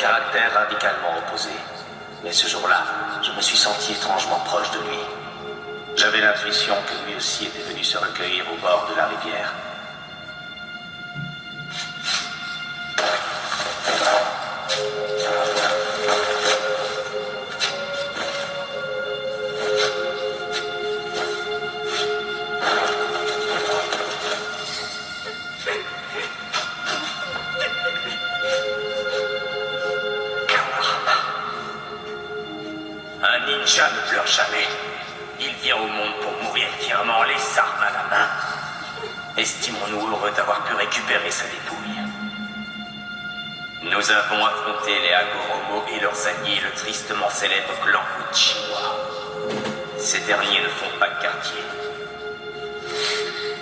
caractères radicalement opposés. Mais ce jour-là, je me suis senti étrangement proche de lui. J'avais l'intuition que lui aussi était venu se recueillir au bord de la rivière. Un ninja ne pleure jamais. Il vient au monde pour mourir fièrement, les armes à la main. Estimons-nous heureux d'avoir pu récupérer sa dépouille. Nous avons affronté les Hagoromo et leurs alliés, le tristement célèbre clan Uchiwa. Ces derniers ne font pas de quartier.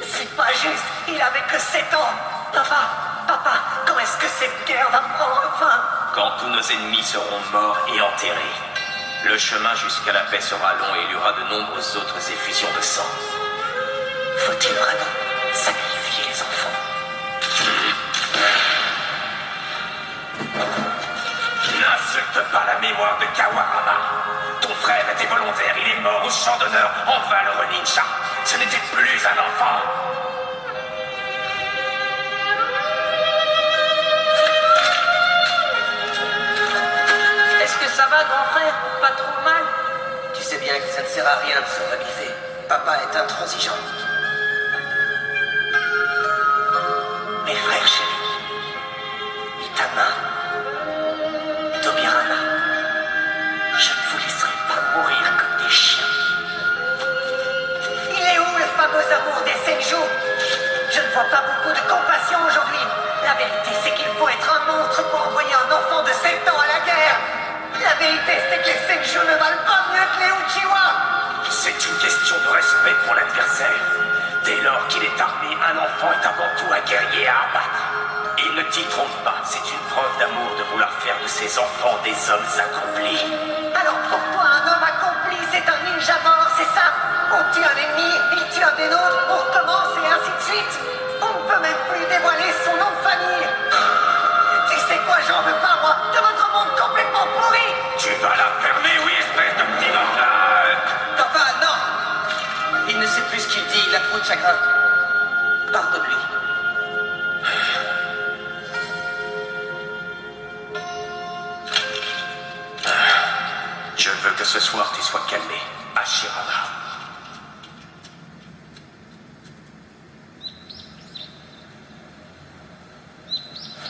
C'est pas juste, il avait que 7 ans. Papa, quand est-ce que cette guerre va prendre fin? Quand tous nos ennemis seront morts et enterrés. Le chemin jusqu'à la paix sera long et il y aura de nombreuses autres effusions de sang. Faut-il vraiment sacrifier les enfants? N'insulte pas la mémoire de Kawarama. Ton frère était volontaire, il est mort au champ d'honneur en valeureux ninja. Ce n'était plus un enfant. Est-ce que ça va, grand frère? Pas trop mal? Tu sais bien que ça ne sert à rien de se raviver. Papa est intransigeant. Mes frères chéris, Itama, Tobirama, je ne vous laisserai pas mourir comme des chiens. Il est où le fameux amour des Senju? Je ne vois pas beaucoup de compassion aujourd'hui. La vérité, c'est qu'il faut être un monstre pour envoyer un enfant de 7 ans à la guerre. La vérité, c'est que les Senju ne valent pas mieux que les Uchiwa. C'est une question de respect pour l'adversaire. Dès lors qu'il est armé, un enfant est avant tout un guerrier à abattre. Il ne t'y trompe pas, c'est une preuve d'amour de vouloir faire de ses enfants des hommes accomplis. Alors pour toi, un homme accompli, c'est un ninja mort, c'est ça? On tue un ennemi, il tue un des nôtres, on recommence et ainsi de suite. On ne peut même plus dévoiler son nom de famille. Tu sais quoi, j'en veux pas, moi, de votre monde complètement pourri. Tu vas la fermer, oui, espèce de petit mortel. Papa, non. Il ne sait plus ce qu'il dit, il a trop de chagrin. Pardonne-lui. Je veux que ce soir tu sois calmé, Hashirama.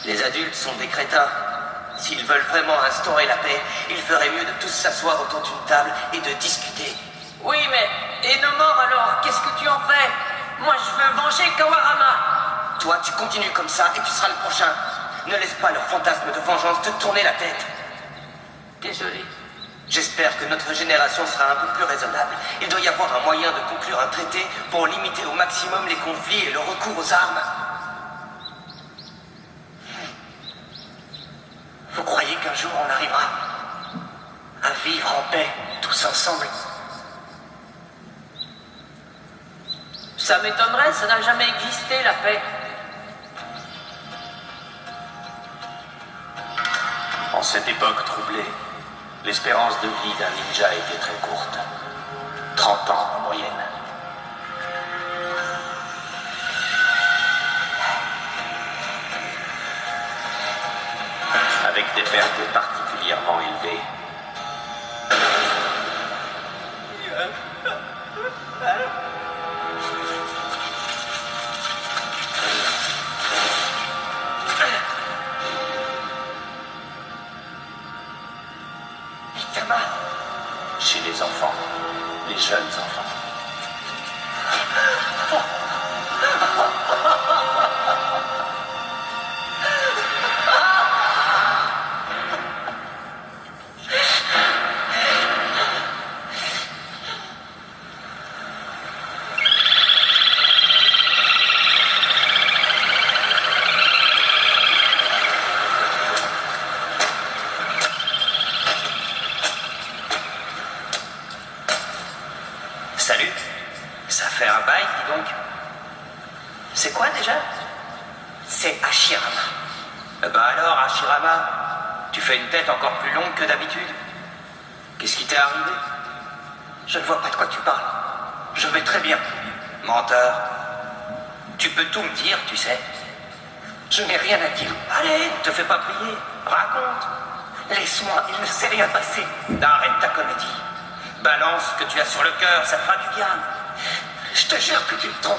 Les adultes sont des crétins. S'ils veulent vraiment instaurer la paix, il ferait mieux de tous s'asseoir autour d'une table et de discuter. Oui, mais... Et nos morts alors? Qu'est-ce que tu en fais? Moi, je veux venger Kawarama. Toi, tu continues comme ça et tu seras le prochain. Ne laisse pas leur fantasme de vengeance te tourner la tête. Désolé. J'espère que notre génération sera un peu plus raisonnable. Il doit y avoir un moyen de conclure un traité pour limiter au maximum les conflits et le recours aux armes. Vous croyez qu'un jour on arrivera à vivre en paix, tous ensemble? Ça m'étonnerait, ça n'a jamais existé, la paix. En cette époque troublée, l'espérance de vie d'un ninja était très courte. 30 ans en moyenne. Avec des pertes particulièrement élevées. Itama, Chez les enfants, les jeunes enfants. Salut. Ça fait un bail, dis donc. C'est quoi déjà? C'est Hashirama. Bah alors, Hashirama, Tu fais une tête encore plus longue que d'habitude. Qu'est-ce qui t'est arrivé? Je ne vois pas de quoi tu parles. Je vais très bien. Menteur. Tu peux tout me dire, tu sais. Je n'ai rien à dire. Allez, ne te fais pas prier. Raconte. Laisse-moi, il ne s'est rien passé. Arrête ta comédie. Balance ce que tu as sur le cœur, ça te fera du bien. Je te jure que tu te trompes.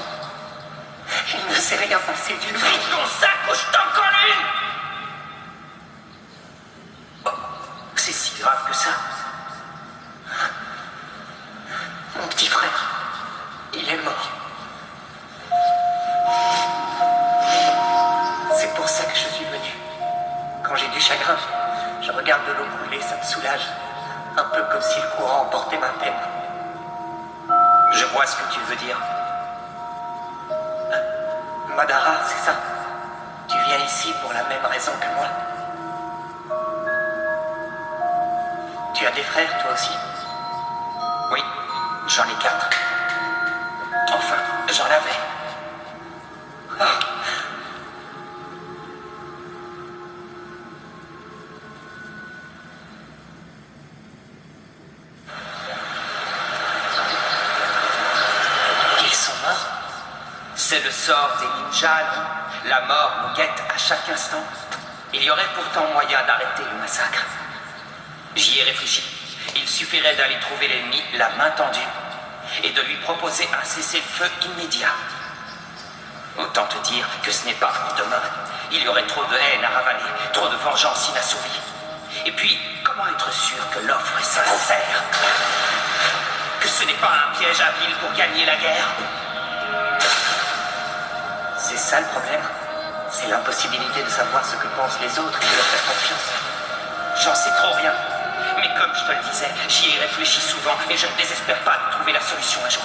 Il ne s'est rien passé du tout. Vite ton sac ou je t'en colle une. C'est si grave que ça. Mon petit frère, il est mort. C'est pour ça que je suis venu. Quand j'ai du chagrin, je regarde de l'eau couler, ça me soulage. Un peu comme si le courant emportait ma peine. Je vois ce que tu veux dire. Madara, c'est ça. Tu viens ici pour la même raison que moi. Tu as des frères, toi aussi? Oui, j'en ai 4. Enfin, j'en avais. Ah. Ils sont morts? C'est le sort des ninjas, non? La mort nous guette à chaque instant. Il y aurait pourtant moyen d'arrêter le massacre. J'y ai réfléchi. Il suffirait d'aller trouver l'ennemi la main tendue et de lui proposer un cessez-le-feu immédiat. Autant te dire que ce n'est pas pour demain. Il y aurait trop de haine à ravaler, trop de vengeance inassouvie. Et puis, comment être sûr que l'offre est sincère? Que ce n'est pas un piège habile pour gagner la guerre? C'est ça le problème. C'est l'impossibilité de savoir ce que pensent les autres et de leur faire confiance. J'en sais trop rien. Mais comme je te le disais, j'y ai réfléchi souvent et je ne désespère pas de trouver la solution un jour.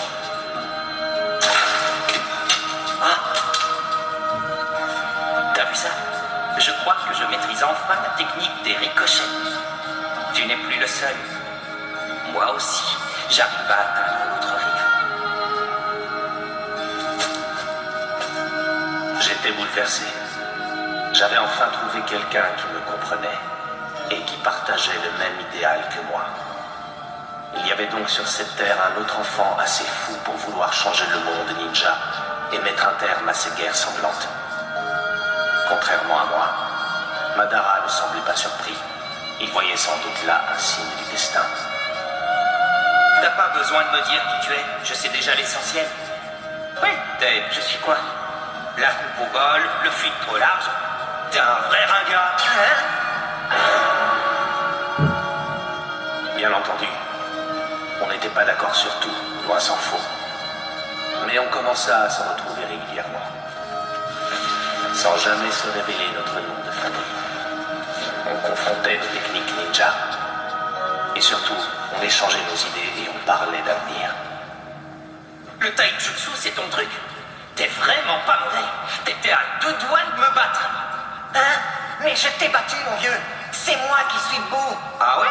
Ah! T'as vu ça? Je crois que je maîtrise enfin la technique des ricochets. Tu n'es plus le seul. Moi aussi, j'arrive à atteindre l'autre rive. J'étais bouleversé. J'avais enfin trouvé quelqu'un qui me comprenait et qui partageait le même idéal que moi. Il y avait donc sur cette terre un autre enfant assez fou pour vouloir changer le monde ninja et mettre un terme à ces guerres sanglantes. Contrairement à moi, Madara ne semblait pas surpris. Il voyait sans doute là un signe du destin. T'as pas besoin de me dire qui tu es, je sais déjà l'essentiel. Oui, je suis quoi? La coupe au bol, le fut trop large. T'es un vrai ringard. Bien entendu, on n'était pas d'accord sur tout, loin s'en faut. Mais on commença à se retrouver régulièrement, sans jamais se révéler notre nom de famille. On confrontait nos techniques ninja, et surtout, on échangeait nos idées et on parlait d'avenir. Le taijutsu, c'est ton truc? T'es vraiment pas mauvais. T'étais à 2 doigts de me battre. Hein? Mais je t'ai battu, mon vieux. C'est moi qui suis debout. Ah ouais?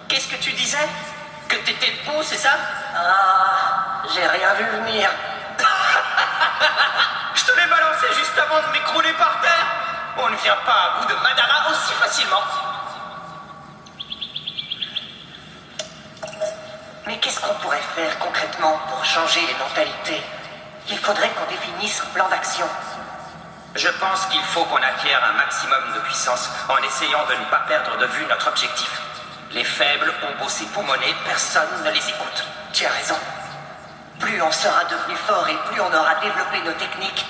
Qu'est-ce que tu disais? Que t'étais debout, c'est ça? Ah, j'ai rien vu venir. Je te l'ai balancé juste avant de m'écrouler par terre. On ne vient pas à bout de Madara aussi facilement. Mais qu'est-ce qu'on pourrait faire concrètement pour changer les mentalités? Il faudrait qu'on définisse un plan d'action. Je pense qu'il faut qu'on acquiert un maximum de puissance en essayant de ne pas perdre de vue notre objectif. Les faibles ont beau s'époumoner, personne ne les écoute. Tu as raison. Plus on sera devenu fort et plus on aura développé nos techniques,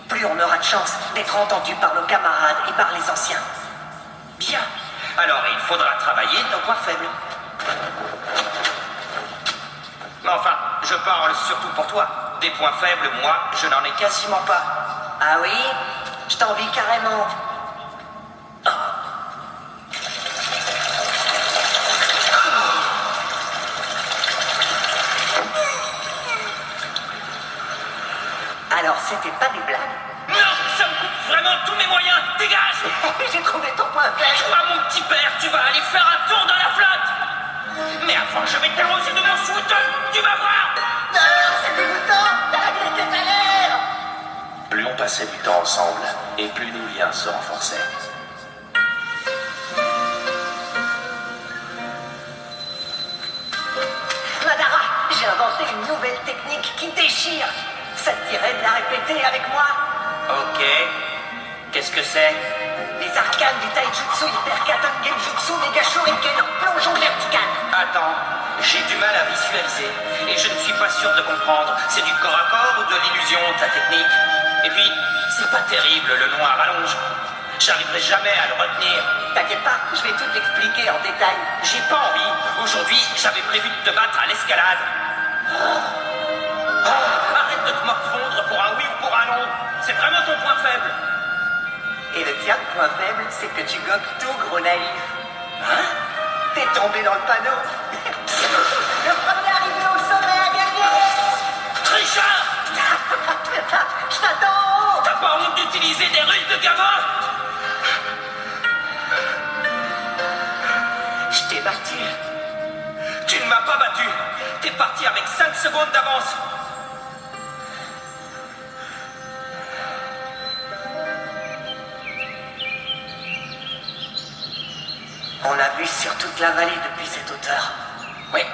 plus on aura de chance d'être entendu par nos camarades et par les anciens. Bien. Alors il faudra travailler nos points faibles. Mais enfin, je parle surtout pour toi. Des points faibles, moi, je n'en ai quasiment pas. Ah oui? Je t'envie carrément. Alors, c'était pas des blagues. Non, ça me coupe vraiment tous mes moyens. Dégage! J'ai trouvé ton point faible. Toi, mon petit père, tu vas aller faire un tour dans la flotte. Mais avant, je vais t'arroser de mon foot. Tu vas voir. Non, c'est dégoûtant. T'as regretté ta l'air. Plus on passait du temps ensemble, et plus nos liens se renforçaient. Madara, j'ai inventé une nouvelle technique qui déchire. Ça te dirait de la répéter avec moi? Ok. Qu'est-ce que c'est? Les arcanes du taijutsu hyperkatan genjutsu méga shuriken en plongeon vertical. Attends, j'ai du mal à visualiser et je ne suis pas sûr de comprendre. C'est du corps à corps ou de l'illusion, ta technique? Et puis, c'est pas terrible, le noir allonge. J'arriverai jamais à le retenir. T'inquiète pas, je vais tout t'expliquer en détail. J'ai pas envie. Aujourd'hui, j'avais prévu de te battre à l'escalade. Arrête de te morfondre pour un oui ou pour un non. C'est vraiment ton point faible. Et le tien, le point faible, c'est que tu gobes tout, gros naïf. Hein? T'es tombé dans le panneau. Le premier arrivé au sommet a gagné. Trichard! Je t'attends en haut. T'as pas honte d'utiliser des ruses de gamin? Je t'ai battu. Tu ne m'as pas battu. T'es parti avec 5 secondes d'avance. On l'a vu sur toute la vallée depuis cette hauteur. Oui,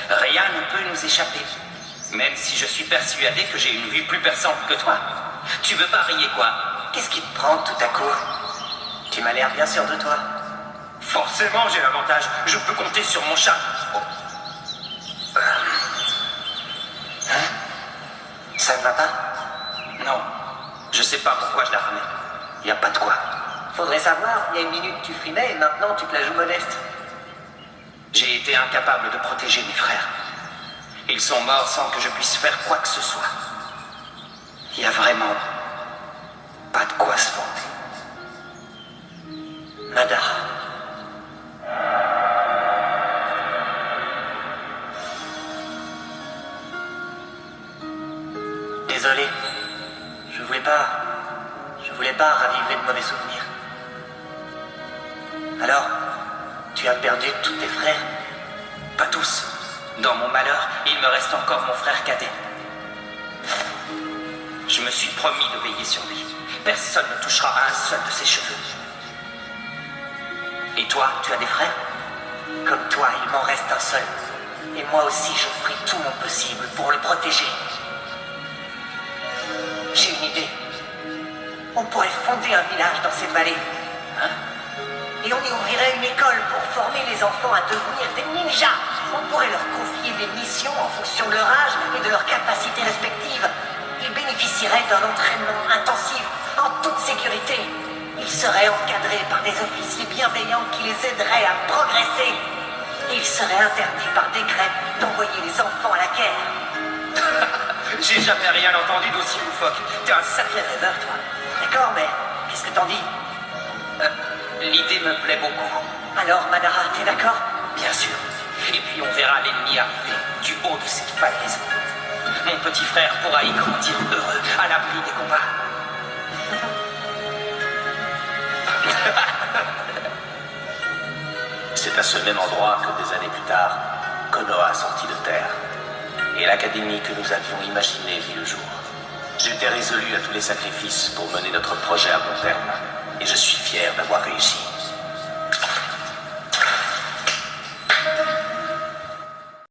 rien ne peut nous échapper. Même si je suis persuadé que j'ai une vue plus perçante que toi. Tu veux parier quoi? Qu'est-ce qui te prend tout à coup? Tu m'as l'air bien sûr de toi. Forcément, j'ai l'avantage. Je peux compter sur mon chat. Oh. Ça ne va pas? Non, je sais pas pourquoi je la remets. Y a pas de quoi. Faudrait savoir, il y a une minute tu frimais et maintenant tu te la joues modeste. J'ai été incapable de protéger mes frères. Ils sont morts sans que je puisse faire quoi que ce soit. Il y a vraiment pas de quoi se vanter. Madara. Désolé. Je voulais pas raviver de mauvais souvenirs. Alors, tu as perdu tous tes frères? Pas tous. Dans mon malheur, il me reste encore mon frère cadet. Je me suis promis de veiller sur lui. Personne ne touchera à un seul de ses cheveux. Et toi, tu as des frères? Comme toi, il m'en reste un seul. Et moi aussi, je ferai tout mon possible pour le protéger. J'ai une idée. On pourrait fonder un village dans cette vallée. Hein? Et on y ouvrirait une école pour former les enfants à devenir des ninjas. On pourrait leur confier des missions en fonction de leur âge et de leurs capacités respectives. Ils bénéficieraient d'un entraînement intensif, en toute sécurité. Ils seraient encadrés par des officiers bienveillants qui les aideraient à progresser. Et il serait interdit par décret d'envoyer les enfants à la guerre. J'ai jamais rien entendu d'aussi loufoque. T'es un sacré rêveur, toi. D'accord, mais qu'est-ce que t'en dis? L'idée me plaît beaucoup. Alors, Madara, t'es d'accord? Bien sûr. Et puis on verra l'ennemi arriver du haut de cette falaise. Mon petit frère pourra y grandir heureux, à l'abri des combats. C'est à ce même endroit que des années plus tard, Konoha sortit de terre. Et l'académie que nous avions imaginée vit le jour. J'étais résolu à tous les sacrifices pour mener notre projet à bon terme. Et je suis fier d'avoir réussi.